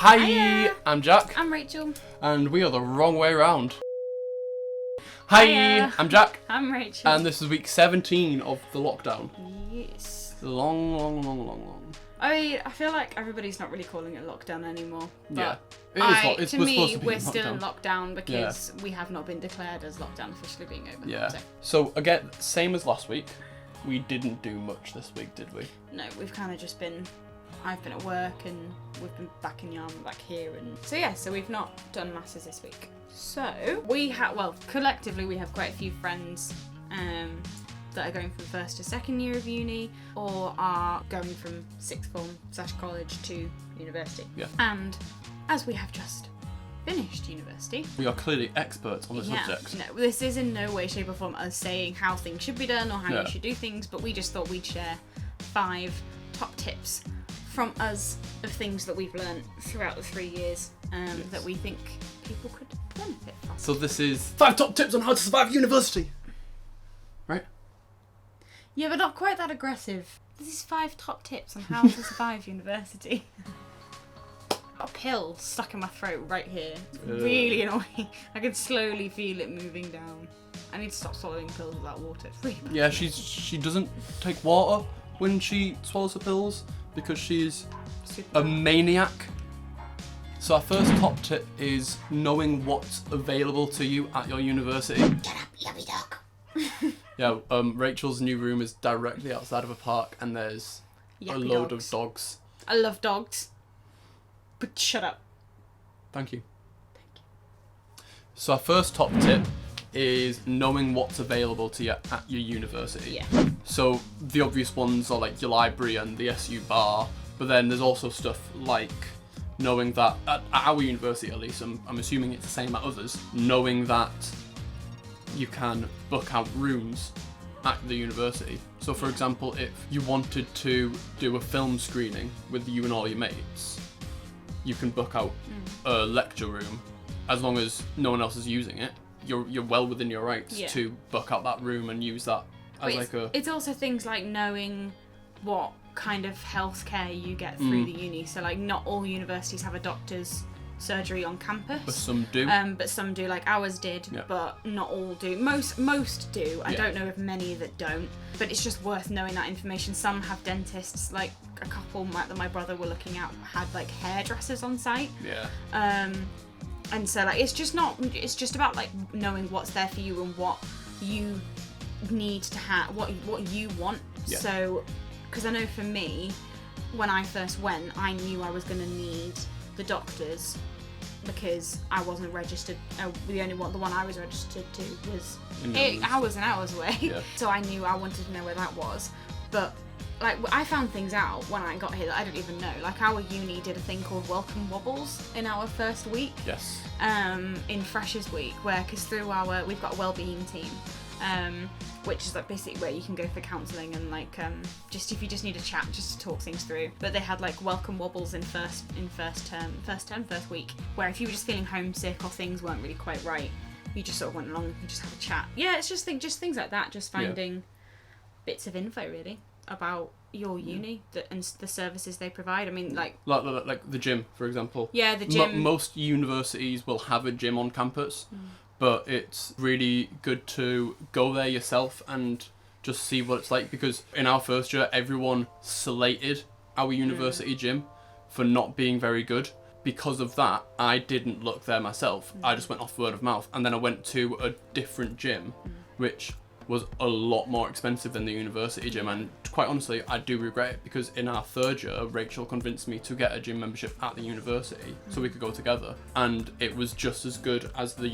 Hi, Hiya. I'm Jack. I'm Rachel. And we are the wrong way round. Hi, Hiya. I'm Jack. I'm Rachel. And this is week 17 of the lockdown. Yes. Long. I feel like everybody's not really calling it lockdown anymore. But Yeah. We're to me, supposed to be we're in still in lockdown. lockdown because we have not been declared as lockdown officially being over. Yeah. So, So again, same as last week. We didn't do much this week, did we? no, we've kind of just been... I've been at work and we've been back in Yarm, back here, and so we've not done masses this week. So we have, collectively we have quite a few friends that are going from first to second year of uni, or are going from sixth form / college to university. Yeah. And as we have just finished university, We are clearly experts on the subject. no, this is in no way, shape or form us saying how things should be done or how Yeah. you should do things, but we just thought we'd share 5 top tips from us of things that we've learned throughout the 3 years that we think people could benefit from. So this is 5 top tips on how to survive university. Right? Yeah, but not quite that aggressive. This is 5 top tips on how to survive university. Got a pill stuck in my throat right here. It's really annoying. I can slowly feel it moving down. I need to stop swallowing pills without water. It's really bad. Yeah, she doesn't take water when she swallows the pills because she's Super a maniac. So our first top tip is knowing what's available to you at your university. Get up, yummy dog. Yeah, Rachel's new room is directly outside of a park and there's a Yappy load dogs. of dogs. I love dogs. But shut up. Thank you. So our first top tip is knowing what's available to you at your university. Yeah. So the obvious ones are like your library and the SU bar, but then there's also stuff like knowing that at our university, at least, I'm assuming it's the same at others, knowing that you can book out rooms at the university. So for example, if you wanted to do a film screening with you and all your mates, you can book out a lecture room as long as no one else is using it. You're well within your rights to book out that room and use that as It's also things like knowing what kind of healthcare you get through the uni. So like not all universities have a doctor's surgery on campus. But some do. But some do, like ours did, but not all do. Most do. I don't know of many that don't. But it's just worth knowing that information. Some have dentists, like a couple that my brother were looking at had like hairdressers on site. Yeah. And so like it's just about like knowing what's there for you and what you need to have, what you want. Yeah. So because I know for me, when I first went, I knew I was going to need the doctors because I wasn't registered. The one I was registered to was hours and hours away. Yeah. So I knew I wanted to know where that was. But like I found things out when I got here that I didn't even know. Like our uni did a thing called Welcome Wobbles in our first week. Yes. In Freshers Week, because through we've got a wellbeing team, which is like basically where you can go for counselling and like just if you just need a chat just to talk things through. But they had like welcome wobbles in first week, where if you were just feeling homesick or things weren't really quite right, you just sort of went along and just had a chat. Yeah, it's just things like that, just finding bits of info really about your uni and the services they provide. I mean, like the gym, for example. Yeah, the gym. Most universities will have a gym on campus, but it's really good to go there yourself and just see what it's like, because in our first year, everyone slated our university gym for not being very good. Because of that, I didn't look there myself. I just went off word of mouth, and then I went to a different gym, which was a lot more expensive than the university gym, and quite honestly I do regret it, because in our third year Rachel convinced me to get a gym membership at the university so we could go together, and it was just as good as the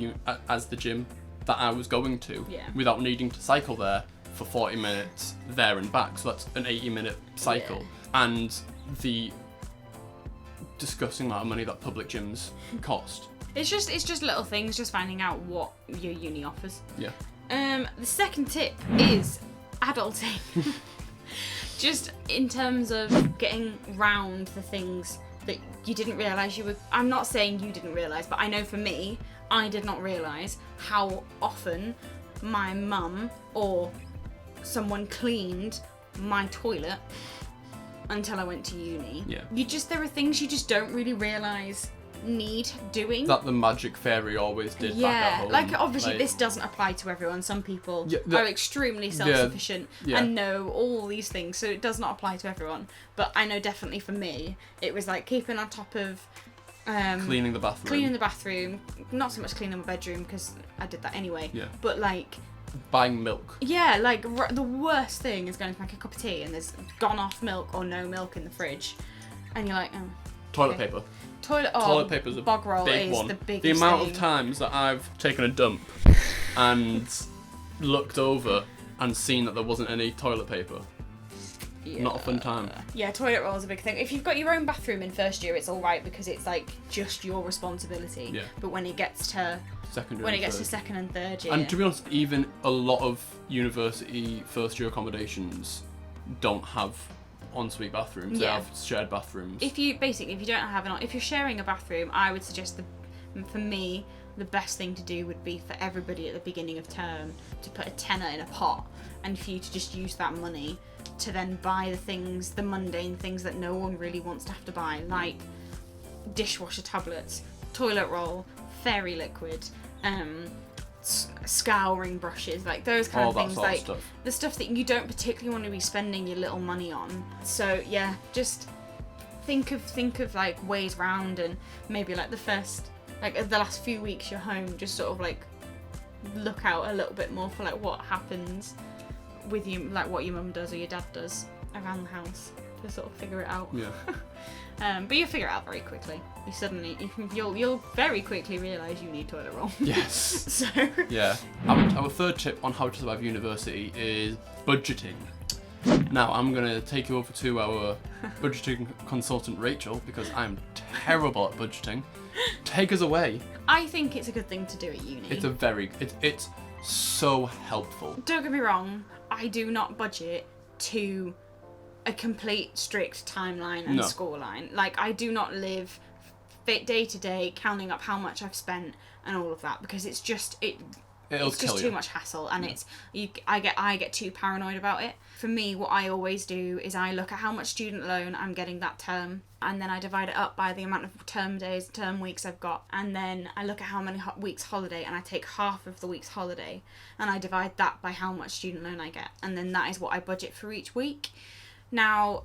gym that I was going to without needing to cycle there for 40 minutes there and back. So that's an 80-minute cycle, and the disgusting amount of money that public gyms cost. It's just little things, just finding out what your uni offers. Yeah. The second tip is adulting. Just in terms of getting round the things that you didn't realise you were... I'm not saying you didn't realise, but I know for me, I did not realise how often my mum or someone cleaned my toilet until I went to uni. Yeah. There are things you just don't really realise need doing. That the magic fairy always did back at home. Like obviously this doesn't apply to everyone. Some people are extremely self-sufficient and know all these things, so it does not apply to everyone. But I know definitely for me, it was like keeping on top of cleaning the bathroom. Not so much cleaning my bedroom because I did that anyway. Yeah. But like buying milk. Yeah, like the worst thing is going to make a cup of tea and there's gone off milk or no milk in the fridge, and you're like, oh. Toilet paper. Toilet paper's a bog roll big is one. The biggest The amount thing. of times that I've taken a dump and looked over and seen that there wasn't any toilet paper. Yeah. Not a fun time. Yeah, toilet roll is a big thing. If you've got your own bathroom in first year, it's all right because it's like just your responsibility. Yeah. But when it gets to second and third year, and to be honest, even a lot of university first year accommodations don't have ensuite bathrooms. They have shared bathrooms. If you're sharing a bathroom, I would suggest for me the best thing to do would be for everybody at the beginning of term to put a tenner in a pot, and for you to just use that money to then buy the mundane things that no one really wants to have to buy, like dishwasher tablets, toilet roll, fairy liquid, scouring brushes, like those kind of things, like the stuff that you don't particularly want to be spending your little money on. So yeah, just think of like ways round, and maybe like the last few weeks you're home, just sort of like look out a little bit more for like what happens with you, like what your mum does or your dad does around the house, to sort of figure it out. Yeah. But you'll figure it out very quickly. You'll very quickly realise you need toilet roll. Yes. So yeah. Our third tip on how to survive university is budgeting. Now I'm gonna take you over to our budgeting consultant Rachel, because I'm terrible at budgeting. Take us away. I think it's a good thing to do at uni. It's so helpful. Don't get me wrong, I do not budget to a complete strict timeline and scoreline. Like, I do not live day to day counting up how much I've spent and all of that, because it's just too much hassle, and I get too paranoid about it. For me, what I always do is I look at how much student loan I'm getting that term, and then I divide it up by the amount of term weeks I've got, and then I look at how many weeks holiday, and I take half of the week's holiday, and I divide that by how much student loan I get, and then that is what I budget for each week. Now,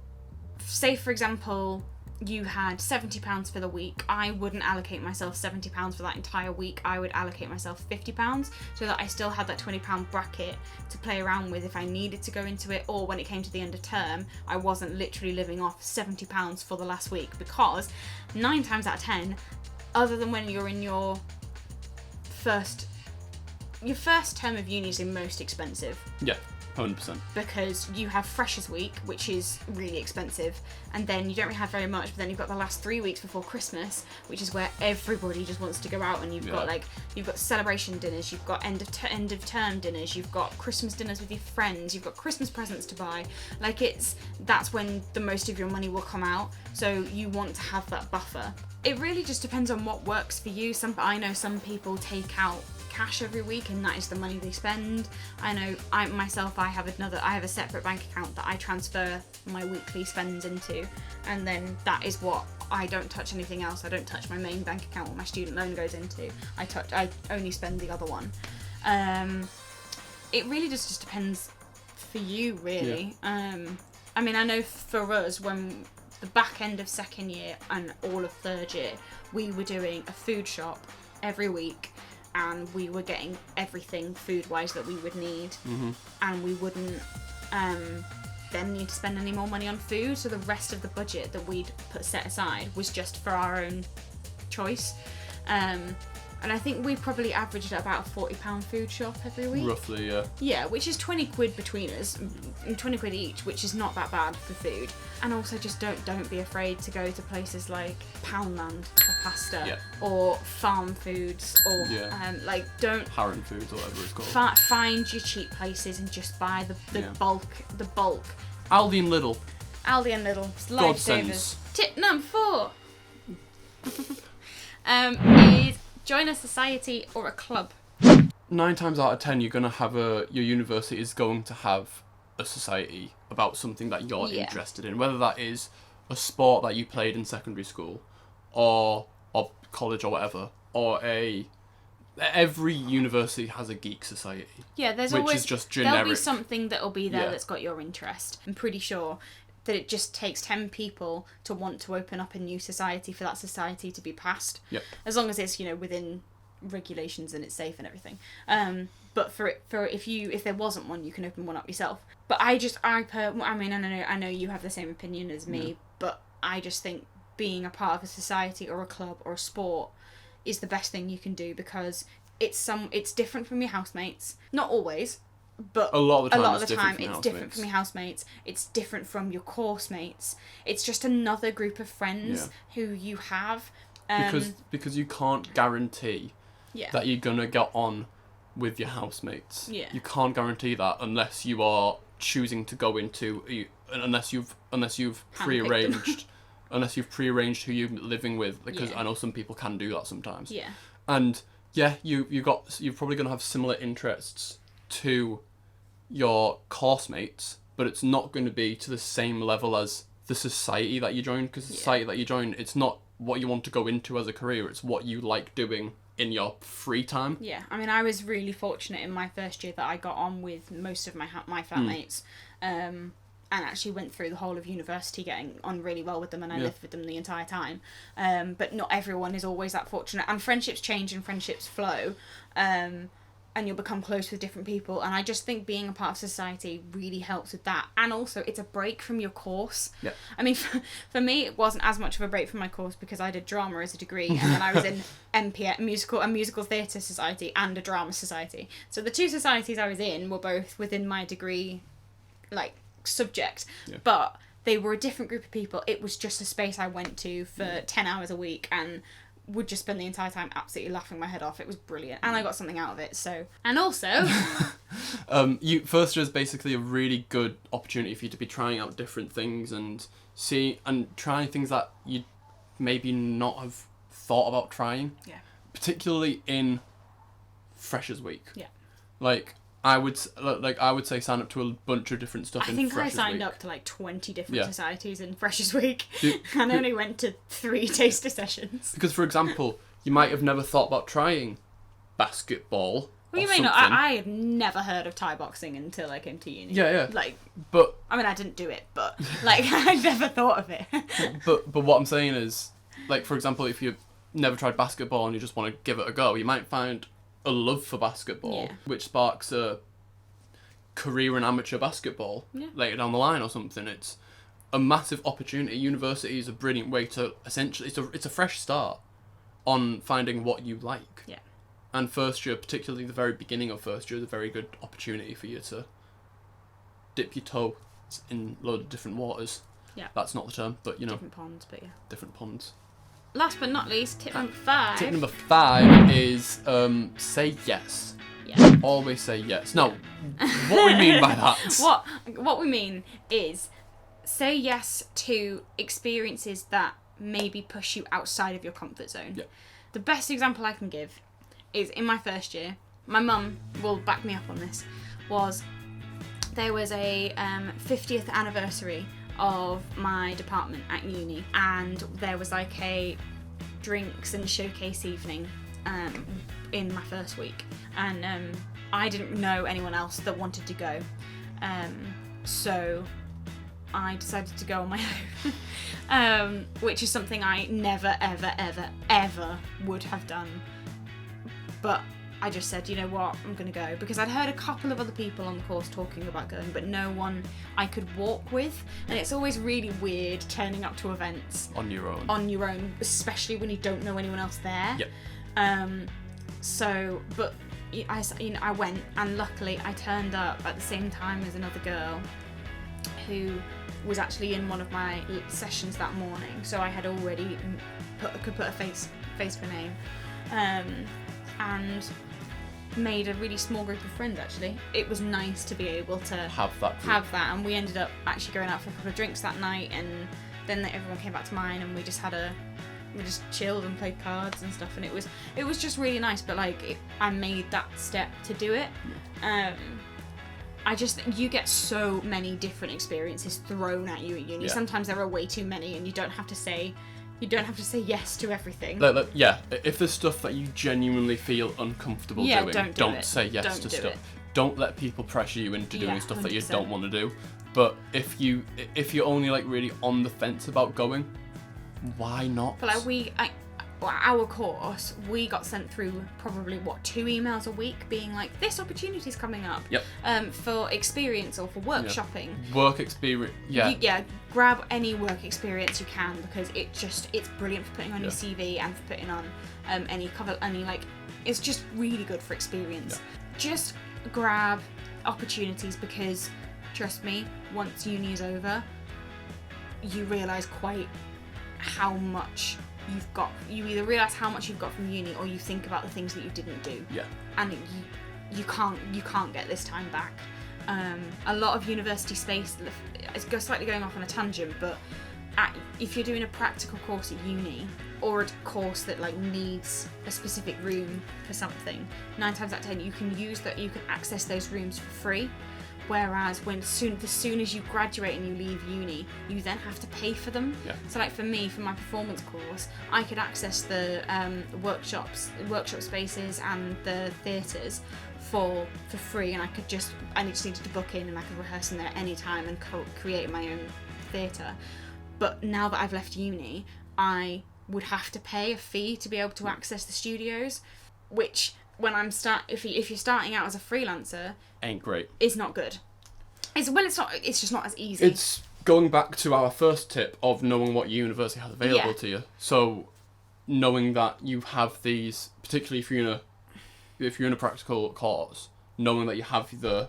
say for example, you had £70 for the week, I wouldn't allocate myself £70 for that entire week. I would allocate myself £50 so that I still had that £20 bracket to play around with if I needed to go into it, or when it came to the end of term, I wasn't literally living off £70 for the last week, because 9 times out of 10, other than when you're in your first term of uni is the most expensive. Yeah. 100%. Because you have Freshers Week, which is really expensive, and then you don't really have very much, but then you've got the last 3 weeks before Christmas, which is where everybody just wants to go out, and you've got celebration dinners, you've got end of term dinners, you've got Christmas dinners with your friends, you've got Christmas presents to buy. Like, that's when the most of your money will come out, so you want to have that buffer. It really just depends on what works for you. I know some people take out cash every week and that is the money they spend. I know I have a separate bank account that I transfer my weekly spends into, and then that is what I don't touch anything else. I don't touch my main bank account what my student loan goes into. I only spend the other one. It really just depends for you, really. Yeah. I mean, I know for us, when the back end of second year and all of third year, we were doing a food shop every week, and we were getting everything food-wise that we would need, and we wouldn't then need to spend any more money on food, so the rest of the budget that we'd set aside was just for our own choice. And I think we probably averaged at about a £40 food shop every week. Roughly, yeah. Yeah, which is 20 quid between us, and 20 quid each, which is not that bad for food. And also just don't be afraid to go to places like Poundland for pasta, or Farm Foods, or don't... Harron Foods, or whatever it's called. Find your cheap places and just buy the bulk. Aldi and Lidl. Lifesavers. Tip number 4 is join a society or a club. 9 times out of 10, you're gonna have your university is going to have a society about something that you're Yeah. interested in, whether that is a sport that you played in secondary school or college or whatever, or every university has a geek society. Yeah, there's which always is just generic. there'll be something that'll be there Yeah. that's got your interest. I'm pretty sure that it just takes 10 people to want to open up a new society for that society to be passed. Yep. As long as it's, you know, within regulations and it's safe and everything. But if there wasn't one, you can open one up yourself. But I know you have the same opinion as me, but I just think being a part of a society or a club or a sport is the best thing you can do, because it's different from your housemates. Not always, but A lot of the time, it's different from your housemates. It's different from your course mates. It's just another group of friends who you have. Because you can't guarantee that you're gonna get on with your housemates. Yeah. You can't guarantee that unless you are choosing to go into unless you've prearranged unless you've prearranged who you're living with, because I know some people can do that sometimes. Yeah. And you're probably gonna have similar interests to your course mates, but it's not going to be to the same level as the society that you join, because the society that you join, it's not what you want to go into as a career, it's what you like doing in your free time. Yeah, I mean, I was really fortunate in my first year that I got on with most of my flatmates, and actually went through the whole of university getting on really well with them, and I lived with them the entire time. But not everyone is always that fortunate, and friendships change and friendships flow, and you'll become close with different people, and I just think being a part of society really helps with that. And also, it's a break from your course. Yeah. I mean, for me, it wasn't as much of a break from my course because I did drama as a degree, and then I was in MPS, musical theatre society, and a drama society. So the two societies I was in were both within my degree, like, subject, but they were a different group of people. It was just a space I went to for 10 hours a week, and would just spend the entire time absolutely laughing my head off. It was brilliant, and I got something out of it. So, and also, first year is basically a really good opportunity for you to be trying out different things and trying things that you'd maybe not have thought about trying. Yeah. Particularly in Freshers Week. Yeah. Like, I would say sign up to a bunch of different stuff in Freshers Week. I think I signed up to like 20 different Yeah. societies in Freshers Week, and only went to 3 taster sessions. Because, for example, you might have never thought about trying basketball. Well, you or may not. something. I had never heard of Thai boxing until I came to uni. Yeah. Like, But I mean, I didn't do it, but like, I never thought of it. but what I'm saying is, like, for example, if you've never tried basketball and you just want to give it a go, you might find a love for basketball, which sparks a career in amateur basketball later down the line or something. It's a massive opportunity. University is a brilliant way to essentially, it's a fresh start on finding what you like. Yeah. And first year, particularly the very beginning of first year, is a very good opportunity for you to dip your toe in a load of different waters. Yeah. That's not the term, but you know. Different ponds, but yeah. Different ponds. Last but not least, tip number 5. Tip number 5 is say yes. Yeah. Always say yes. Now, what we mean by that? What we mean is say yes to experiences that maybe push you outside of your comfort zone. Yeah. The best example I can give is in my first year, my mum will back me up on this, there was a 50th anniversary of my department at uni, and there was like a drinks and showcase evening in my first week, and I didn't know anyone else that wanted to go, so I decided to go on my own, which is something I never ever would have done, but I just said, you know what, I'm going to go, because I'd heard a couple of other people on the course talking about going, but no one I could walk with, and it's always really weird turning up to events on your own, especially when you don't know anyone else there. Yep. So, but I went, and luckily I turned up at the same time as another girl who was actually in one of my sessions that morning, so I had already could put a face to a name, and made a really small group of friends. Actually, it was nice to be able to have that, and we ended up actually going out for a couple of drinks that night, and then everyone came back to mine, and we just chilled and played cards and stuff, and it was just really nice. But like, I made that step to do it, you get so many different experiences thrown at you at uni. Yeah. Sometimes there are way too many, and you don't have to say yes to everything. Yeah, if there's stuff that you genuinely feel uncomfortable doing, don't say yes to stuff. Don't let people pressure you into doing stuff 100%. That you don't want to do. But if you're only like really on the fence about going, why not? But like our course, we got sent through probably 2 emails a week being like, this opportunity's coming up. Yep. For experience or for workshopping. Work experience. Yeah. Grab any work experience you can, because it's brilliant for putting on your CV and for putting on any cover, it's just really good for experience. Yeah. Just grab opportunities, because trust me, once uni is over, you realise quite how much you've got. You either realise how much you've got from uni, or you think about the things that you didn't do. Yeah. And you can't get this time back. A lot of university space, it's slightly going off on a tangent, but if you're doing a practical course at uni, or a course that like needs a specific room for something, 9 times out of 10 you can access those rooms for free. Whereas as soon as you graduate and you leave uni, you then have to pay for them. Yeah. So like for me, for my performance course, I could access the workshop spaces and the theatres for free, and I just needed to book in, and I could rehearse in there at any time and create my own theatre. But now that I've left uni, I would have to pay a fee to be able to access the studios, which when if you're starting out as a freelancer, ain't great. It's not good. It's just not as easy. It's going back to our first tip of knowing what university has available to you. So knowing that you have these, particularly if you're in a practical course, knowing that you have the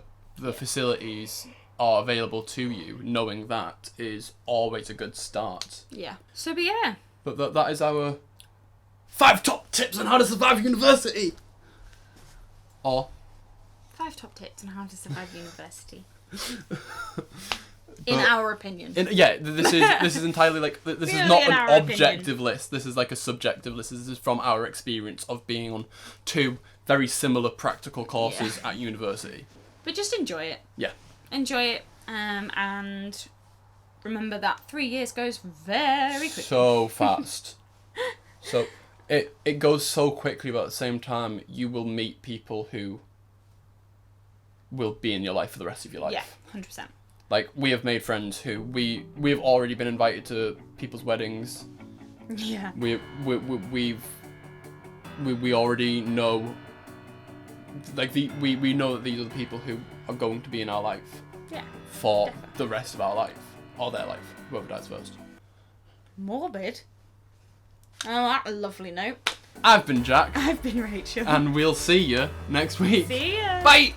facilities are available to you, knowing that is always a good start. Yeah. So but yeah. But that is our 5 top tips on how to survive university. Or 5 top tips on how to survive university. In our opinion. This is entirely like this is not an objective list. This is like a subjective list. This is from our experience of being on 2 very similar practical courses at university. But just enjoy it. Yeah. Enjoy it, and remember that 3 years goes very quickly. So fast. So it goes so quickly, but at the same time, you will meet people who will be in your life for the rest of your life. Yeah, 100%. Like, we have made friends who we have already been invited to people's weddings. Yeah. We already know, like, we know that these are the people who are going to be in our life. Yeah. For the rest of our life, or their life, whoever dies first. Morbid. Oh, that lovely note. I've been Jack. I've been Rachel. And we'll see you next week. See ya. Bye.